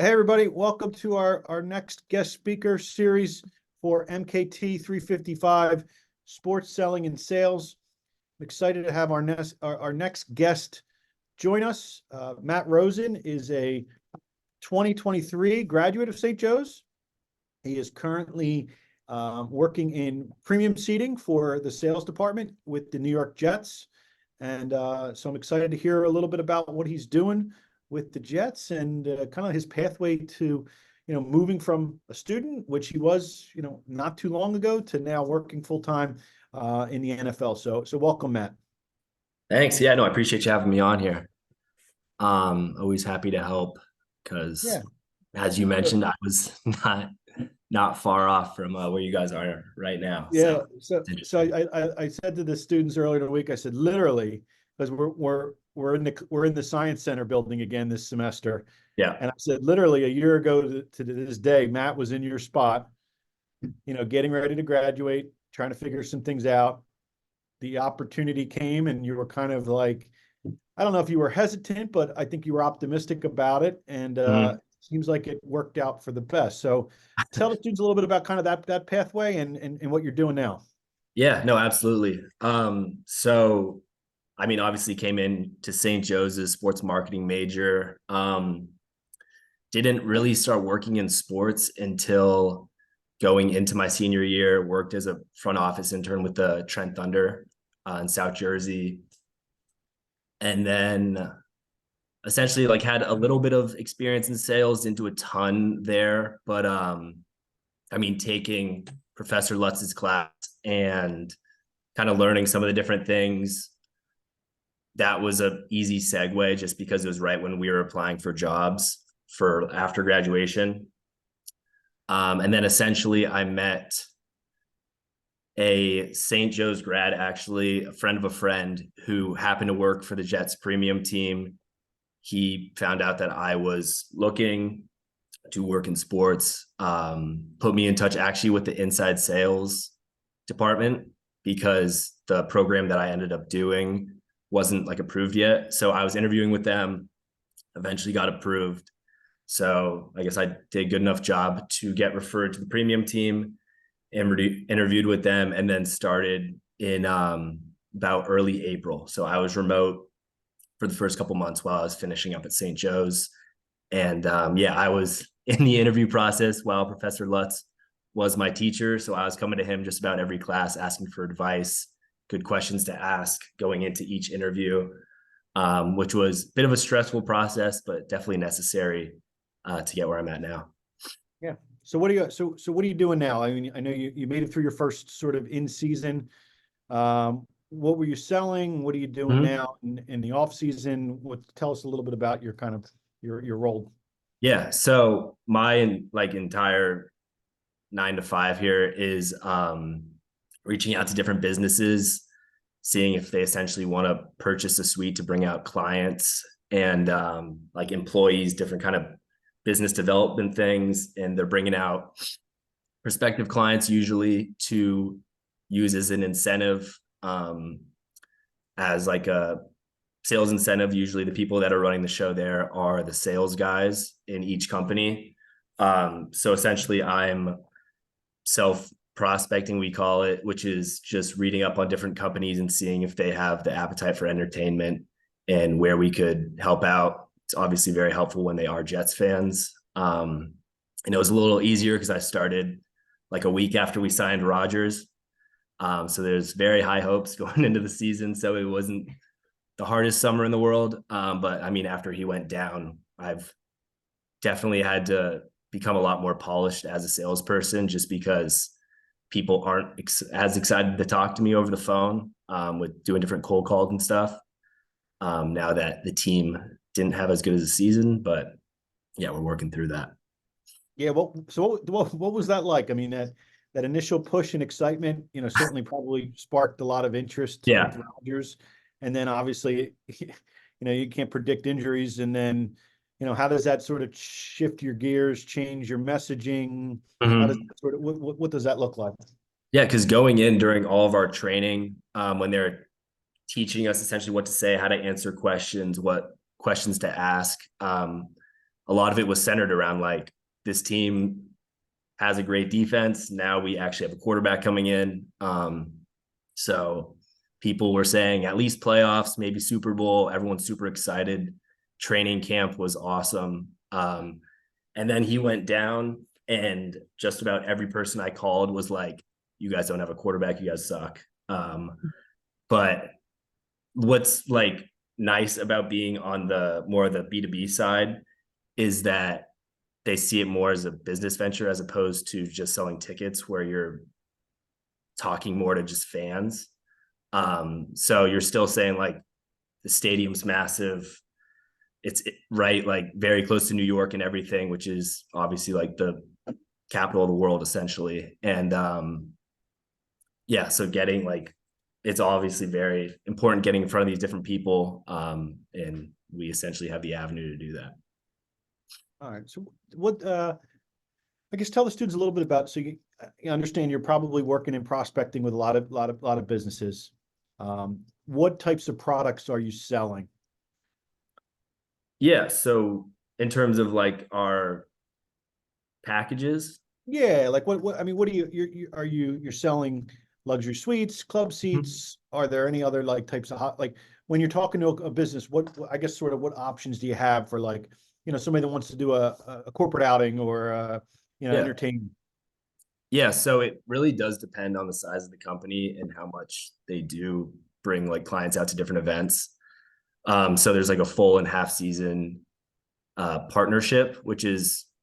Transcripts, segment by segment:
Hey, everybody, welcome to our next guest speaker series for MKT 355 Sports Selling and Sales. I'm excited to have our next guest join us. Matt Rosen is a 2023 graduate of St. Joe's. He is currently working in premium seating for the sales department with the New York Jets. And so I'm excited to hear a little bit about what he's doing with the Jets and kind of his pathway to, moving from a student, which he was, not too long ago, to now working full time in the NFL. So welcome, Matt. Thanks. Yeah, no, I appreciate you having me on here. Always happy to help because, Yeah. as you mentioned, I was not far off from where you guys are right now. Yeah. So So it's so interesting. I said to the students earlier in the week, I said literally, because we're in the Science Center building again this semester. Yeah. And I said, literally a year ago to this day, Matt was in your spot, getting ready to graduate, trying to figure some things out. The opportunity came and you were kind of like, I don't know if you were hesitant, but I think you were optimistic about it. And Mhm. seems like it worked out for the best. So tell the students a little bit about kind of that pathway and what you're doing now. Yeah, no, absolutely. So I mean, obviously came in to St. Joe's as sports marketing major. Didn't really start working in sports until going into my senior year. Worked as a front office intern with the Trent Thunder in South Jersey, and then essentially like had a little bit of experience in sales, didn't do a ton there, but I mean, taking Professor Lutz's class and kind of learning some of the different things, that was a easy segue just because it was right when we were applying for jobs for after graduation. And then essentially I met a St. Joe's grad, actually a friend of a friend who happened to work for the Jets premium team. He found out that I was looking to work in sports, put me in touch actually with the inside sales department because the program that I ended up doing wasn't like approved yet. So I was interviewing with them, eventually got approved. So I guess I did a good enough job to get referred to the premium team, interviewed with them, and then started in about early April. So I was remote for the first couple months while I was finishing up at St. Joe's. And yeah, I was in the interview process while Professor Lutz was my teacher. So I was coming to him just about every class, asking for advice, good questions to ask going into each interview, which was a bit of a stressful process, but definitely necessary to get where I'm at now. Yeah. So what are you doing now? I mean, I know you made it through your first sort of in season. What were you selling? What are you doing Mm-hmm. now in the off season? Tell us a little bit about your kind of your role. Yeah. So my like entire 9 to 5 here is reaching out to different businesses, seeing if they essentially want to purchase a suite to bring out clients and like employees, different kind of business development things, and they're bringing out prospective clients usually to use as an incentive, as like a sales incentive. Usually the people that are running the show there are the sales guys in each company. So essentially I'm self prospecting, we call it, which is just reading up on different companies and seeing if they have the appetite for entertainment and where we could help out. It's obviously very helpful when they are Jets fans. And it was a little easier because I started like a week after we signed Rodgers. So there's very high hopes going into the season. So it wasn't the hardest summer in the world. But I mean, after he went down, I've definitely had to become a lot more polished as a salesperson just because people aren't as excited to talk to me over the phone, with doing different cold calls and stuff. Now that the team didn't have as good as a season, but yeah, we're working through that. Yeah. What was that like? I mean, that initial push and excitement, certainly probably sparked a lot of interest with Yeah. Rodgers. And then obviously, you can't predict injuries. And then, how does that sort of shift your gears, change your messaging? How does Mm-hmm. that sort of, what does that look like? Yeah, because going in during all of our training, when they're teaching us essentially what to say, how to answer questions, what questions to ask, a lot of it was centered around like, this team has a great defense. Now we actually have a quarterback coming in. So people were saying at least playoffs, maybe Super Bowl. Everyone's super excited. Training camp was awesome. And then he went down, and just about every person I called was like, you guys don't have a quarterback. You guys suck. But what's like nice about being on the more of the B2B side is that they see it more as a business venture as opposed to just selling tickets, where you're talking more to just fans. So you're still saying like, the stadium's massive. It's right, like very close to New York and everything, which is obviously like the capital of the world essentially. And yeah, so getting like, it's obviously very important getting in front of these different people. And we essentially have the avenue to do that. All right. So what, I guess tell the students a little bit about, so you understand you're probably working in prospecting with a lot of businesses. What types of products are you selling? Yeah. So in terms of like our packages, Yeah, like what I mean, what are you're selling luxury suites, club seats? Are there any other like types of like when you're talking to a business, I guess sort of what options do you have for like, somebody that wants to do a corporate outing or yeah. entertain? Yeah, so it really does depend on the size of the company and how much they do bring like clients out to different events. So there's like a full and half season partnership, which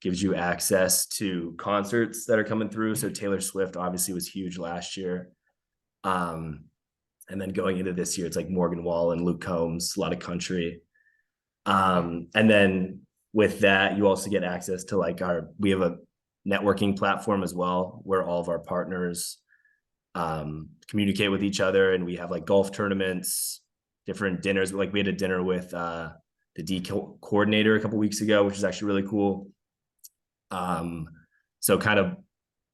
gives you access to concerts that are coming through. So Taylor Swift obviously was huge last year. And then going into this year, it's like Morgan Wallen, Luke Combs, a lot of country. And then with that, you also get access to like we have a networking platform as well, where all of our partners communicate with each other, and we have like golf tournaments, different dinners. Like we had a dinner with the D coordinator a couple weeks ago, which is actually really cool. So kind of,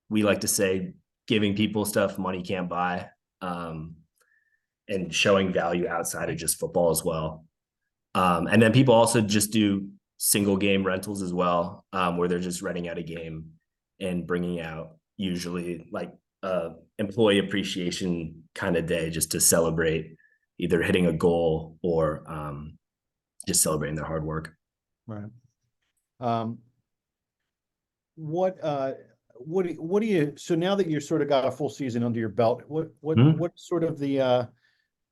we like to say, giving people stuff money can't buy, and showing value outside of just football as well. And then people also just do single game rentals as well, where they're just renting out a game and bringing out usually like employee appreciation kind of day, just to celebrate either hitting a goal or just celebrating their hard work. Right. What do you, so now that you're sort of got a full season under your belt, what's sort of the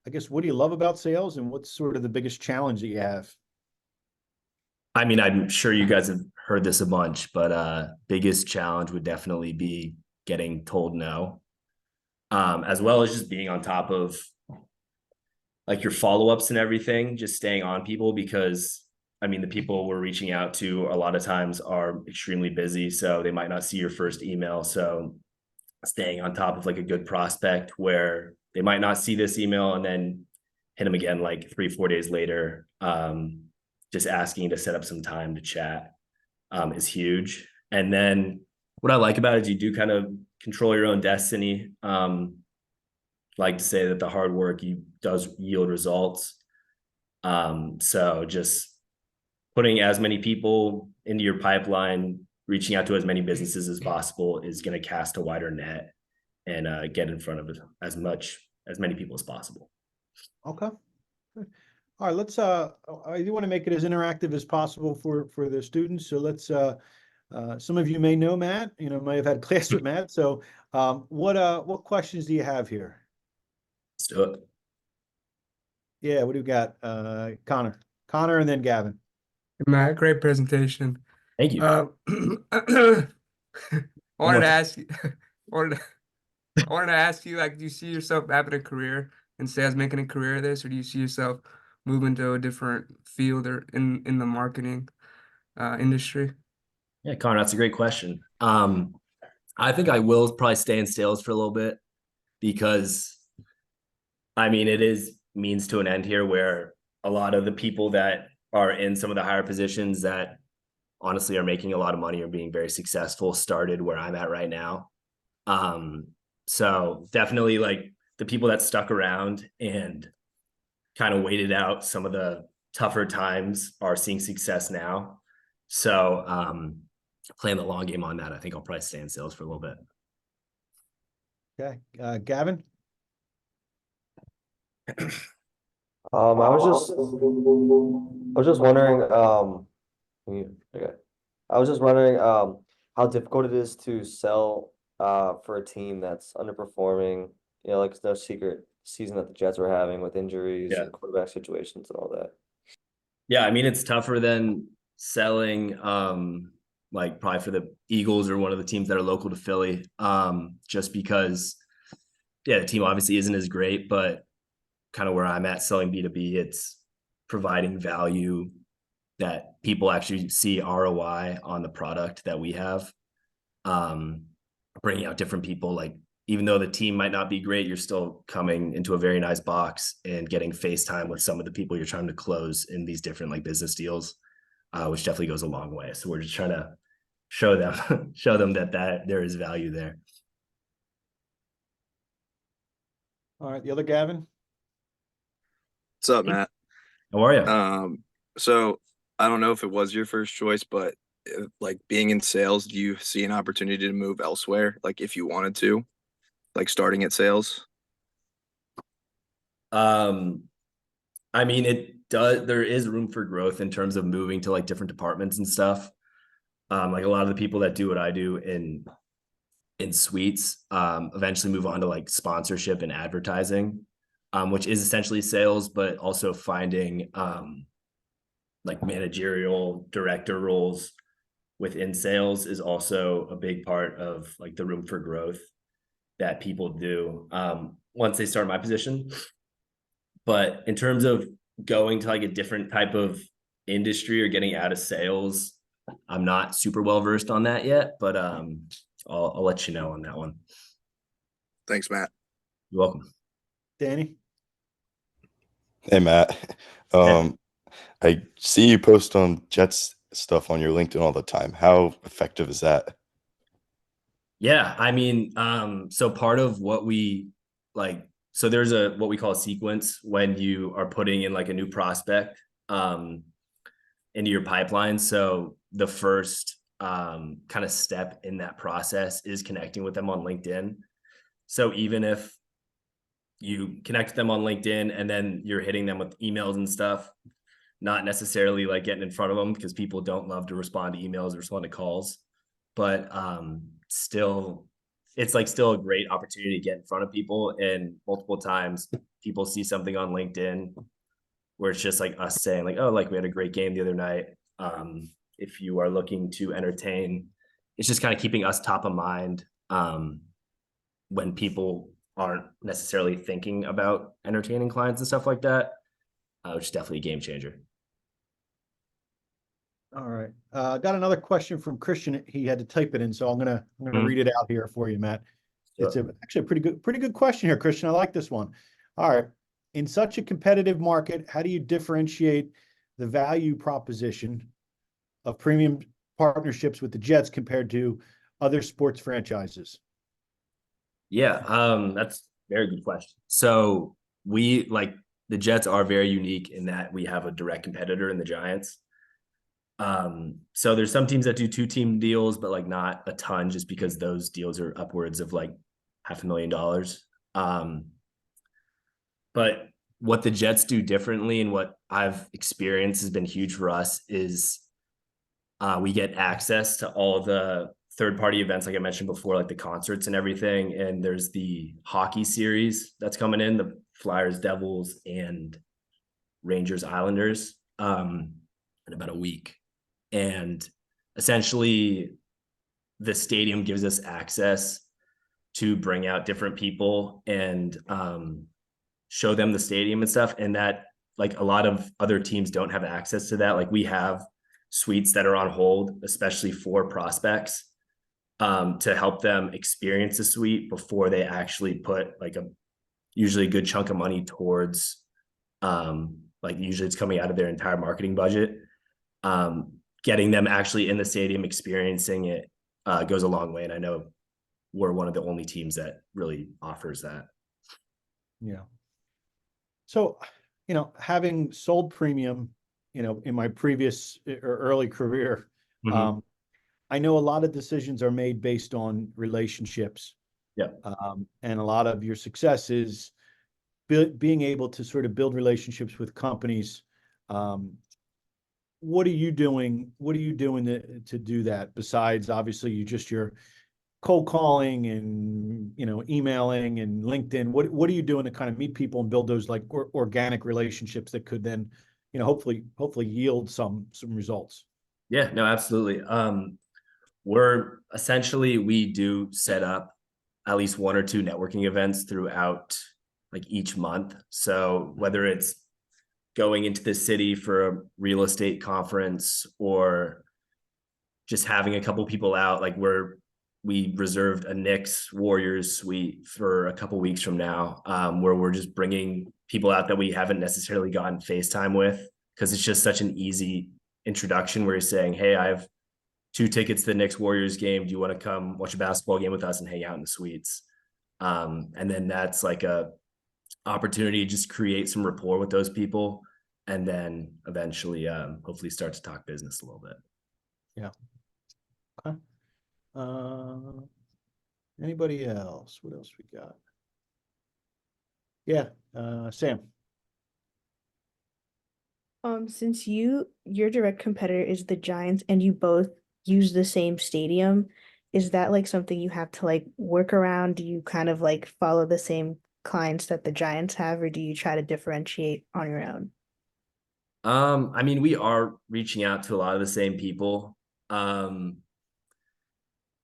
I guess, what do you love about sales, and what's sort of the biggest challenge that you have? I mean, I'm sure you guys have heard this a bunch, but biggest challenge would definitely be getting told no, as well as just being on top of like your follow-ups and everything, just staying on people, because I mean, the people we're reaching out to a lot of times are extremely busy, so they might not see your first email. So staying on top of like a good prospect, where they might not see this email and then hit them again like 3-4 days later, just asking to set up some time to chat, is huge. And then what I like about it is you do kind of control your own destiny. Like to say that the hard work does yield results. So just putting as many people into your pipeline, reaching out to as many businesses as possible, is going to cast a wider net and get in front of as many people as possible. Okay. Good. All right, let's I do want to make it as interactive as possible for the students. So let's some of you may know Matt, may have had class with Matt. So what questions do you have here? Let's do it. Yeah, what do we got? Connor and then Gavin. Matt, great presentation. Thank you. I wanted to ask you, I wanted to ask you, like, do you see yourself having a career in sales, making a career of this, or do you see yourself moving to a different field or in the marketing industry? Yeah, Connor, that's a great question. I think I will probably stay in sales for a little bit, because I mean, it is means to an end here, where a lot of the people that are in some of the higher positions that honestly are making a lot of money or being very successful started where I'm at right now. So definitely like the people that stuck around and kind of waited out some of the tougher times are seeing success now. So playing the long game on that, I think I'll probably stay in sales for a little bit. Okay, Gavin? I was just wondering, okay. I was just wondering, how difficult it is to sell, for a team that's underperforming. You know, like it's no secret season that the Jets were having with injuries Yeah. and quarterback situations and all that. Yeah, I mean, it's tougher than selling like probably for the Eagles or one of the teams that are local to Philly. Just because yeah, the team obviously isn't as great, but kind of where I'm at selling B2B, it's providing value that people actually see ROI on the product that we have. Bringing out different people, like even though the team might not be great, you're still coming into a very nice box and getting FaceTime with some of the people you're trying to close in these different like business deals, which definitely goes a long way. So we're just trying to show them that there is value there. All right, the other Gavin? What's up, Matt? How are you? So I don't know if it was your first choice, but like being in sales, do you see an opportunity to move elsewhere? Like if you wanted to, like starting at sales? I mean, it does, there is room for growth in terms of moving to like different departments and stuff. Like a lot of the people that do what I do in suites, eventually move on to like sponsorship and advertising, which is essentially sales, but also finding like managerial director roles within sales is also a big part of like the room for growth that people do once they start my position. But in terms of going to like a different type of industry or getting out of sales, I'm not super well versed on that yet, but I'll let you know on that one. Thanks, Matt. You're welcome. Danny? Hey Matt, I see you post on Jets stuff on your LinkedIn all the time. How effective is that? Yeah, I mean, so part of what we like, so there's a what we call a sequence when you are putting in like a new prospect into your pipeline. So the first kind of step in that process is connecting with them on LinkedIn. So even if you connect with them on LinkedIn and then you're hitting them with emails and stuff, not necessarily like getting in front of them because people don't love to respond to emails or respond to calls, but still it's like still a great opportunity to get in front of people. And multiple times people see something on LinkedIn where it's just like us saying like, oh, like we had a great game the other night. If you are looking to entertain, it's just kind of keeping us top of mind when people aren't necessarily thinking about entertaining clients and stuff like that, which is definitely a game changer. All right. Got another question from Christian. He had to type it in, so I'm gonna read it out here for you, Matt. It's actually a pretty good question here, Christian. I like this one. All right. In such a competitive market, how do you differentiate the value proposition of premium partnerships with the Jets compared to other sports franchises? Yeah, that's a very good question. So we like the Jets are very unique in that we have a direct competitor in the Giants. So there's some teams that do 2-team deals, but like not a ton just because those deals are upwards of like $500,000. But what the Jets do differently and what I've experienced has been huge for us is we get access to all the third-party events, like I mentioned before, like the concerts and everything. And there's the hockey series that's coming in, the Flyers, Devils, and Rangers, Islanders, in about a week. And essentially, the stadium gives us access to bring out different people and show them the stadium and stuff. And that, like, a lot of other teams don't have access to that. Like, we have suites that are on hold, especially for prospects, to help them experience the suite before they actually put like usually a good chunk of money towards, like usually it's coming out of their entire marketing budget. Getting them actually in the stadium, experiencing it goes a long way. And I know we're one of the only teams that really offers that. Yeah. So, having sold premium, in my previous or early career, Mhm. I know a lot of decisions are made based on relationships. Yeah. And a lot of your success is being able to sort of build relationships with companies. What are you doing? What are you doing to do that? Besides, obviously, your cold calling and, emailing and LinkedIn. What are you doing to kind of meet people and build those like organic relationships that could then, hopefully yield some results? Yeah, no, absolutely. We do set up at least one or two networking events throughout like each month. So whether it's going into the city for a real estate conference or just having a couple people out, like we reserved a Knicks Warriors suite for a couple weeks from now, where we're just bringing people out that we haven't necessarily gotten FaceTime with, because it's just such an easy introduction where you're saying, hey, I have 2 tickets to the Knicks Warriors game. Do you want to come watch a basketball game with us and hang out in the suites? And then that's like a opportunity to just create some rapport with those people, and then eventually, hopefully, start to talk business a little bit. Yeah. Okay. Anybody else? What else we got? Yeah, Sam. Since your direct competitor is the Giants and you both use the same stadium, is that like something you have to like work around? Do you kind of like follow the same clients that the Giants have, or do you try to differentiate on your own? I mean, we are reaching out to a lot of the same people.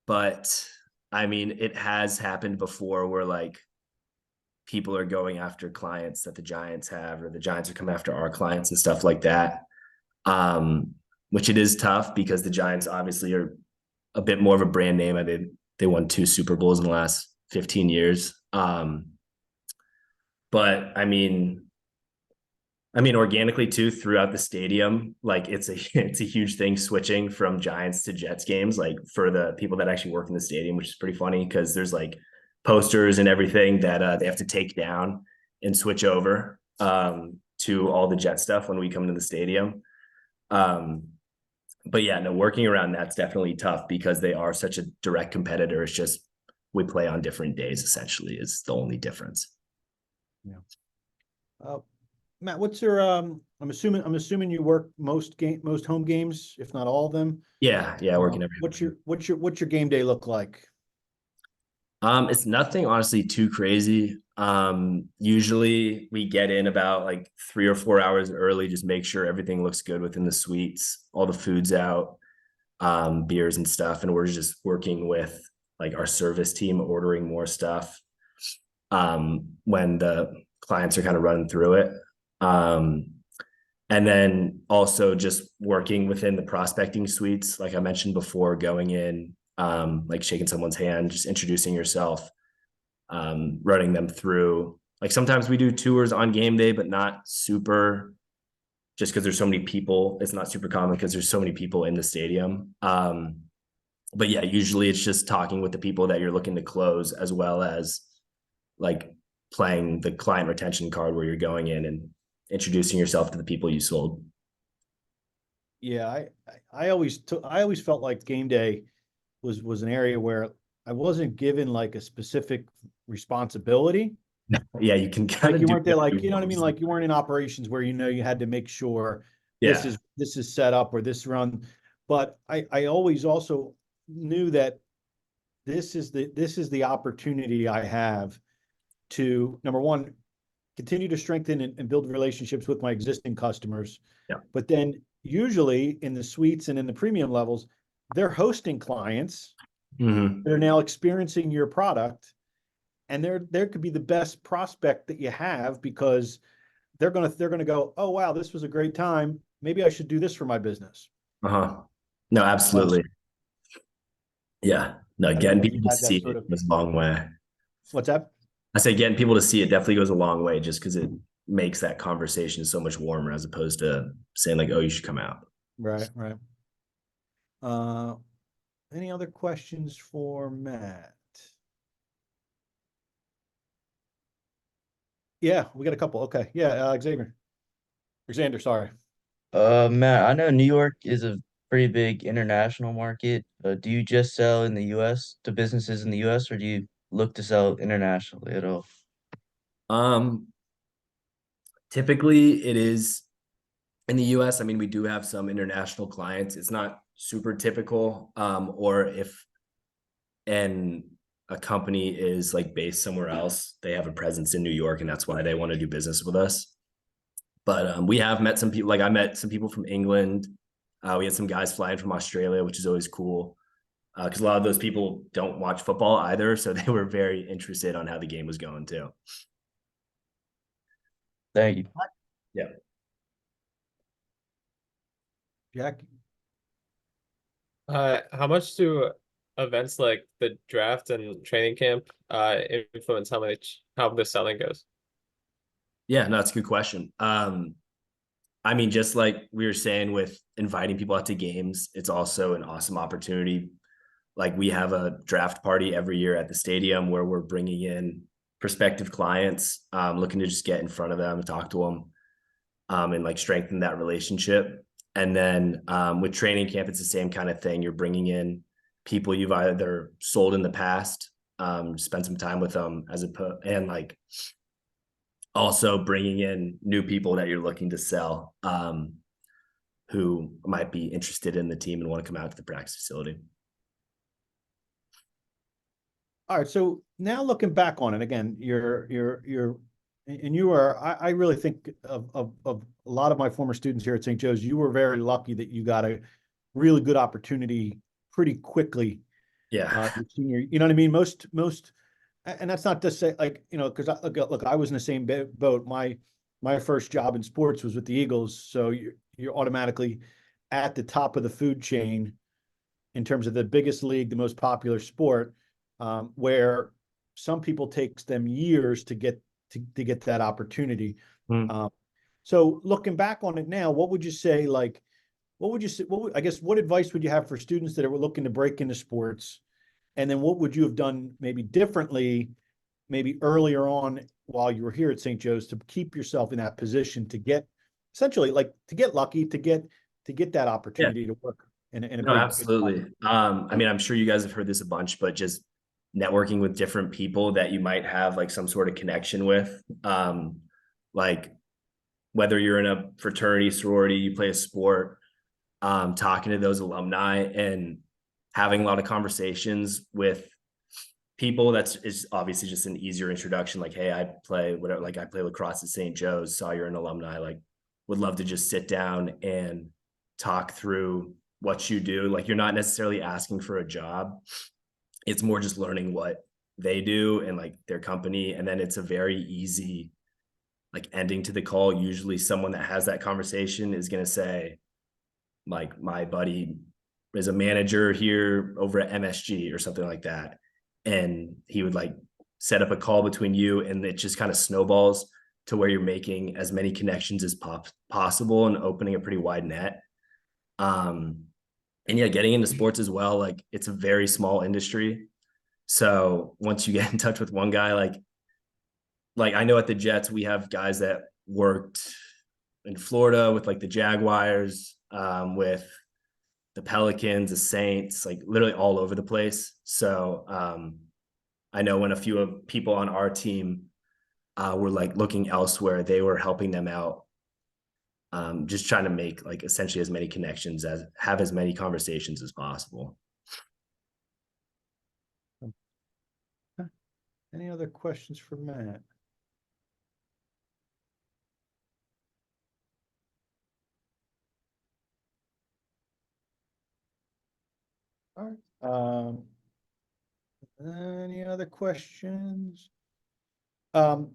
But I mean, it has happened before where like people are going after clients that the Giants have, or the Giants are coming after our clients and stuff like that. Which it is tough because the Giants obviously are a bit more of a brand name. I mean, they won 2 Super Bowls in the last 15 years. But I mean, organically too, throughout the stadium, like it's a huge thing switching from Giants to Jets games, like for the people that actually work in the stadium, which is pretty funny because there's like posters and everything that they have to take down and switch over to all the Jet stuff when we come into the stadium. But yeah, no, working around that's definitely tough because they are such a direct competitor. It's just we play on different days, essentially, is the only difference. Yeah. Matt, what's your I'm assuming you work most home games, if not all of them. Yeah, working every. What's your game day look like? It's nothing honestly too crazy. Usually we get in about like 3 or 4 hours early, just make sure everything looks good within the suites, all the food's out, beers and stuff, and we're just working with like our service team, ordering more stuff when the clients are kind of running through it. And then also just working within the prospecting suites, like I mentioned before, going in, like shaking someone's hand, just introducing yourself, running them through. Like sometimes we do tours on game day, but not super, just because there's so many people. It's not super common because there's so many people in the stadium. But yeah, usually it's just talking with the people that you're looking to close, as well as like playing the client retention card where you're going in and introducing yourself to the people you sold. Yeah, I always felt like game day was an area where I wasn't given like a specific responsibility. Yeah, you can kind Like of you do weren't there, like, what you know what I mean? Like you weren't in operations where you had to make sure this Yeah. is set up or this run. But I always also knew that this is the opportunity I have to, number one, continue to strengthen and build relationships with my existing customers. Yeah. But then usually in the suites and in the premium levels, they're hosting clients Mhm. that are now experiencing your product, and there could be the best prospect that you have because they're gonna go, oh wow, this was a great time. Maybe I should do this for my business. Uh-huh. No, absolutely. Yeah. No, I didn't getting know if people you to had that see sort it of. goes a long way. What's that? I say getting people to see it definitely goes a long way, just because it makes that conversation so much warmer as opposed to saying like, oh, you should come out. Right. Uh, any other questions for Matt? Yeah, we got a couple. Okay. Yeah, Xavier. Xander, sorry. Matt, I know New York is a pretty big international market. Do you just sell in the US to businesses in the US, or do you look to sell internationally at all? Typically it is in the US. I mean, we do have some international clients. It's not super typical. Or if a company is like based somewhere else, they have a presence in New York, and that's why they want to do business with us. But we have met some people. Like I met some people from England. We had some guys flying from Australia, which is always cool, because a lot of those people don't watch football either, so they were very interested on how the game was going too. Thank you. Yeah. Jack? How much do events like the draft and training camp influence how the selling goes? Yeah, no, that's a good question. I mean, just like we were saying with inviting people out to games, it's also an awesome opportunity. Like we have a draft party every year at the stadium where we're bringing in prospective clients, looking to just get in front of them, talk to them, and like strengthen that relationship. And then with training camp, it's the same kind of thing. You're bringing in people you've either sold in the past, spend some time with them and like also bringing in new people that you're looking to sell, who might be interested in the team and want to come out to the practice facility. All right, so now looking back on it again, I really think of a lot of my former students here at St. Joe's, you were very lucky that you got a really good opportunity pretty quickly. Yeah. Senior, you know what I mean? Most, and that's not to say like, you know, because look, I was in the same boat. My first job in sports was with the Eagles, so you're automatically at the top of the food chain in terms of the biggest league, the most popular sport, where some people takes them years to get that opportunity. So looking back on it now, what would you say? Like, what advice would you have for students that are looking to break into sports? And then what would you have done maybe differently, maybe earlier on while you were here at St. Joe's to keep yourself in that position to get essentially like to get lucky, to get that opportunity to work in a No, big, absolutely. I mean, I'm sure you guys have heard this a bunch, but just networking with different people that you might have like some sort of connection with, like whether you're in a fraternity, sorority, you play a sport, talking to those alumni and having a lot of conversations with people is obviously just an easier introduction. Like, hey, I play whatever, like I play lacrosse at St. Joe's, saw you're an alumni, like would love to just sit down and talk through what you do. Like you're not necessarily asking for a job. It's more just learning what they do and like their company. And then it's a very easy like ending to the call. Usually someone that has that conversation is going to say, like, my buddy is a manager here over at MSG or something like that. And he would like set up a call between you, and it just kind of snowballs to where you're making as many connections as possible and opening a pretty wide net. And yeah, getting into sports as well, like it's a very small industry. So once you get in touch with one guy, like I know at the Jets, we have guys that worked in Florida with like the Jaguars, with the Pelicans, the Saints, like literally all over the place. So I know when a few of people on our team were like looking elsewhere, they were helping them out, just trying to make like essentially as many connections, have as many conversations as possible. Any other questions for Matt? All right. Any other questions? All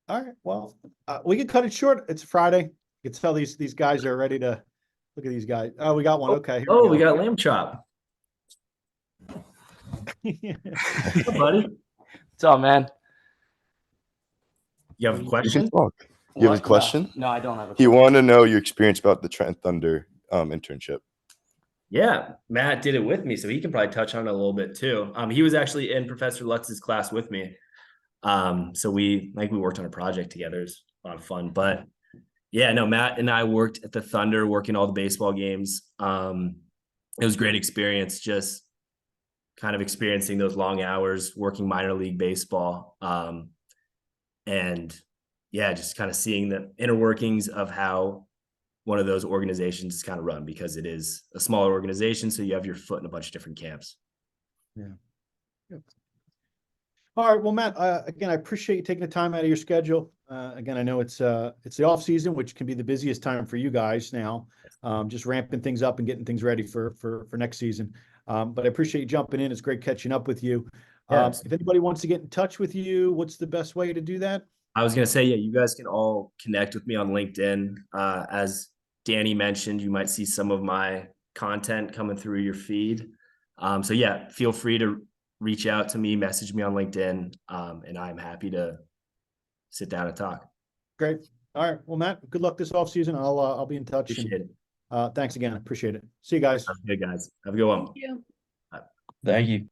right. Well, we can cut it short. It's Friday. You can tell these guys are ready to look at these guys. Oh, we got one. Okay. Here We got lamb chop. What's up, buddy? What's up, man? You have a You question? can talk. You have a question? No, I don't have a He question. wanted to know your experience about the Trent Thunder internship. Yeah, Matt did it with me, so he can probably touch on it a little bit too. He was actually in Professor Lutz's class with me. So we worked on a project together. It's a lot of fun. But Yeah, no, Matt and I worked at the Thunder, working all the baseball games. It was a great experience, just kind of experiencing those long hours, working minor league baseball. And yeah, just kind of seeing the inner workings of how one of those organizations is kind of run, because it is a smaller organization. So you have your foot in a bunch of different camps. All right, well, Matt, again, I appreciate you taking the time out of your schedule. Again, I know it's the off season, which can be the busiest time for you guys now. Just ramping things up and getting things ready for next season. But I appreciate you jumping in. It's great catching up with you. Yes. If anybody wants to get in touch with you, what's the best way to do that? I was going to say, yeah, you guys can all connect with me on LinkedIn. As Danny mentioned, you might see some of my content coming through your feed. So yeah, feel free to reach out to me, message me on LinkedIn, and I'm happy to sit down and talk. Great. All right. Well, Matt, good luck this off season. I'll be in touch. Appreciate it. Thanks again. Appreciate it. See you guys. Sounds good, guys. Have a good one. Thank you.